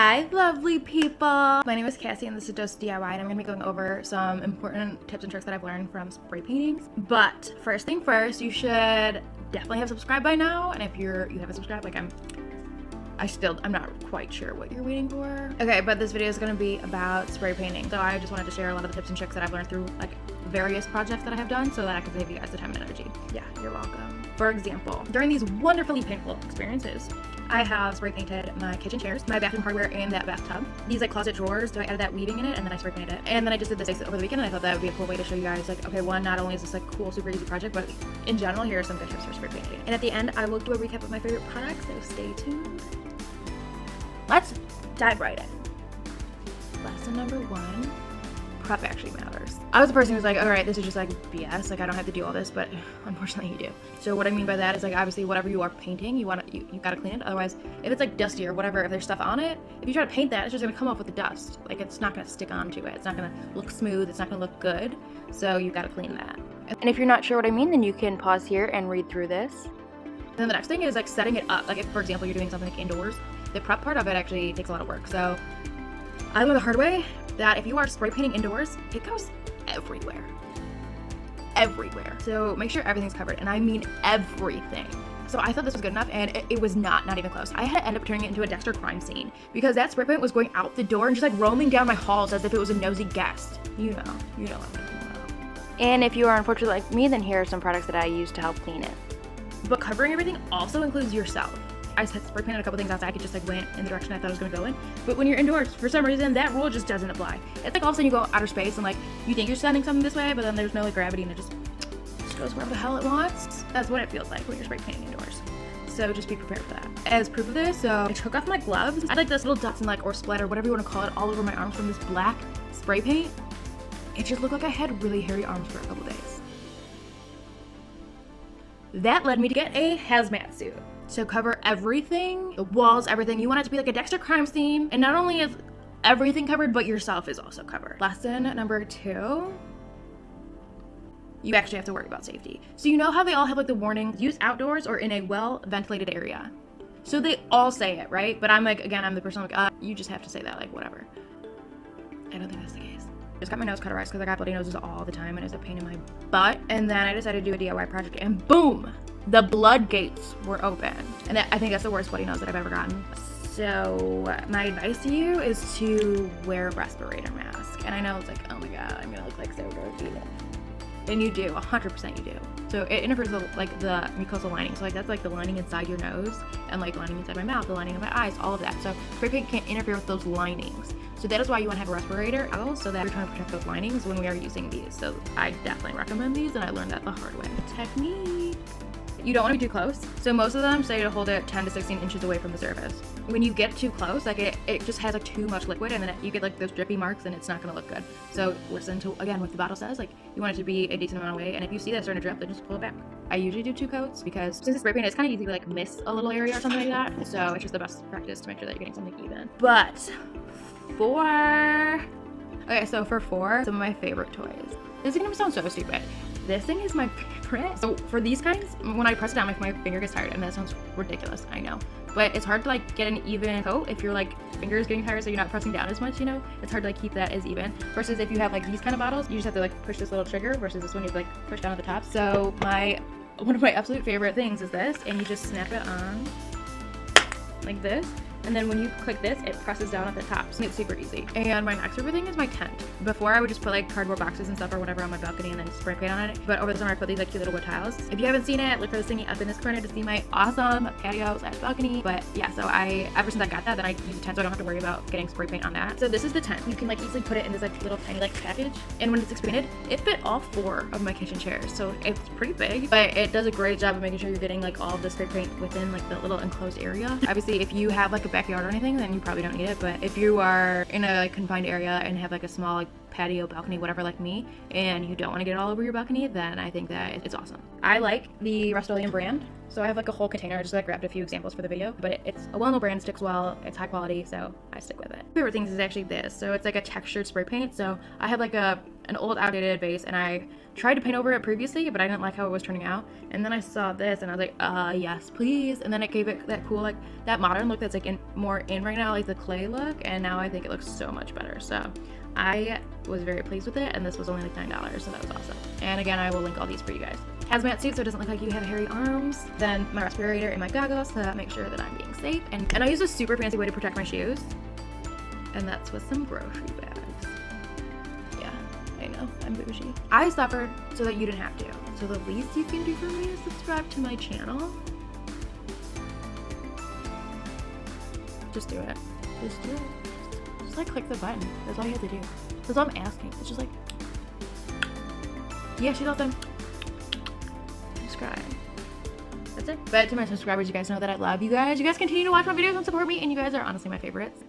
Hi lovely people! My name is Cassie and this is Dose DIY, and I'm going to be going over some important tips and tricks that I've learned from spray paintings. But first thing first, you should definitely have subscribed by now, and if you haven't subscribed, like I'm not quite sure what you're waiting for. Okay, but this video is going to be about spray painting. So I just wanted to share a lot of the tips and tricks that I've learned through like various projects that I have done so that I can save you guys the time and energy. Yeah, you're welcome. For example, during these wonderfully painful experiences, I have spray painted my kitchen chairs, my bathroom hardware, and that bathtub. These like closet drawers, so I added that weaving in it and then I spray painted it. And then I just did this over the weekend and I thought that would be a cool way to show you guys like, okay, one, not only is this like cool, super easy project, but in general, here are some good tips for spray painting. And at the end, I will do a recap of my favorite products, so stay tuned. Let's dive right in. Lesson number 1, prep actually matters. I was the person who's like, all right, this is just like BS, like I don't have to do all this, but unfortunately you do. So what I mean by that is like obviously whatever you are painting, you gotta clean it. Otherwise, if it's like dusty or whatever, if there's stuff on it, if you try to paint that, it's just gonna come off with the dust. Like it's not gonna stick onto it. It's not gonna look smooth. It's not gonna look good. So you gotta clean that. And if you're not sure what I mean, then you can pause here and read through this. And then the next thing is like setting it up. Like if, for example, you're doing something like indoors, the prep part of it actually takes a lot of work. So I learned the hard way that if you are spray painting indoors, it goes everywhere. Everywhere. So make sure everything's covered, and I mean everything. So I thought this was good enough, and it was not even close. I had to end up turning it into a Dexter crime scene because that spray paint was going out the door and just like roaming down my halls as if it was a nosy guest. You know what I'm talking about. And if you are unfortunately like me, then here are some products that I use to help clean it. But covering everything also includes yourself. I had spray painted a couple things outside. I could just like went in the direction I thought I was going to go in. But when you're indoors, for some reason, that rule just doesn't apply. It's like all of a sudden you go outer space and like you think you're sending something this way, but then there's no like gravity and it just goes wherever the hell it wants. That's what it feels like when you're spray painting indoors. So just be prepared for that. As proof of this, so I took off my gloves. I had like this little dots and like or splatter, whatever you want to call it, all over my arms from this black spray paint. It just looked like I had really hairy arms for a couple days. That led me to get a hazmat suit. So cover everything, the walls, everything. You want it to be like a Dexter crime scene. And not only is everything covered, but yourself is also covered. Lesson number 2, you actually have to worry about safety. So you know how they all have like the warning, use outdoors or in a well-ventilated area. So they all say it, right? But I'm like, again, I'm the person like, you just have to say that, like whatever. I don't think that's the case. I just got my nose cauterized because I got bloody noses all the time and it's a pain in my butt. And then I decided to do a DIY project and boom! The blood gates were open. And I think that's the worst bloody nose that I've ever gotten. So my advice to you is to wear a respirator mask. And I know it's like, oh my god, I'm gonna look like so dirty. And you do, 100% you do. So it interferes with like the mucosal lining. So like that's like the lining inside your nose and like lining inside my mouth, the lining of my eyes, all of that. So spray paint can't interfere with those linings. So that is why you want to have a respirator out so that you're trying to protect those linings when we are using these. So I definitely recommend these and I learned that the hard way. Technique. You don't want to be too close. So most of them say to hold it 10 to 16 inches away from the surface. When you get too close, like it just has like too much liquid and then you get like those drippy marks and it's not going to look good. So listen to, again, what the bottle says, like you want it to be a decent amount away. And if you see that starting to drip, then just pull it back. I usually do 2 coats because since it's spray paint, it's kind of easy to like miss a little area or something like that. So it's just the best practice to make sure that you're getting something even. But so for 4, some of my favorite toys. This is going to sound so stupid. This thing is my favorite. So for these kinds, when I press it down, like my finger gets tired, and that sounds ridiculous, I know. But it's hard to like get an even coat if your like finger is getting tired, so you're not pressing down as much, you know? It's hard to like keep that as even. Versus if you have like these kind of bottles, you just have to like push this little trigger, versus this one you have to like push down at the top. So one of my absolute favorite things is this, and you just snap it on like this. And then when you click this, it presses down at the top. So it's super easy. And my next favorite thing is my tent. Before I would just put like cardboard boxes and stuff or whatever on my balcony and then spray paint on it. But over the summer I put these like cute little wood tiles. If you haven't seen it, look for this thingy up in this corner to see my awesome patio/balcony. But yeah, so ever since I got that, then I use a tent so I don't have to worry about getting spray paint on that. So this is the tent. You can like easily put it in this like little tiny like package. And when it's expanded, it fit all 4 of my kitchen chairs. So it's pretty big, but it does a great job of making sure you're getting like all of the spray paint within like the little enclosed area. Obviously, if you have like a backyard or anything, then you probably don't need it. But if you are in a like confined area and have like a small like patio, balcony, whatever like me, and you don't want to get it all over your balcony, then I think that it's awesome. I like the Rust-Oleum brand, so I have like a whole container. I just like grabbed a few examples for the video, but it's a well-known brand, sticks well, it's high quality, so I stick with it. My favorite things is actually this. So it's like a textured spray paint. So I have like an old outdated base, and I tried to paint over it previously, but I didn't like how it was turning out. And then I saw this and I was like, yes, please. And then it gave it that cool, like that modern look that's like more in right now, like the clay look. And now I think it looks so much better. So I was very pleased with it. And this was only like $9, so that was awesome. And again, I will link all these for you guys. Hazmat suit so it doesn't look like you have hairy arms. Then my respirator and my goggles to make sure that I'm being safe. And I use a super fancy way to protect my shoes. And that's with some grocery bags. I know, I'm bougie. I suffered so that you didn't have to. So the least you can do for me is subscribe to my channel. Just do it. Just do it. Just like click the button. That's all you have to do. That's all I'm asking. It's just like, yeah, she's all done. Subscribe. That's it. But to my subscribers, you guys know that I love you guys. You guys continue to watch my videos and support me, and you guys are honestly my favorites.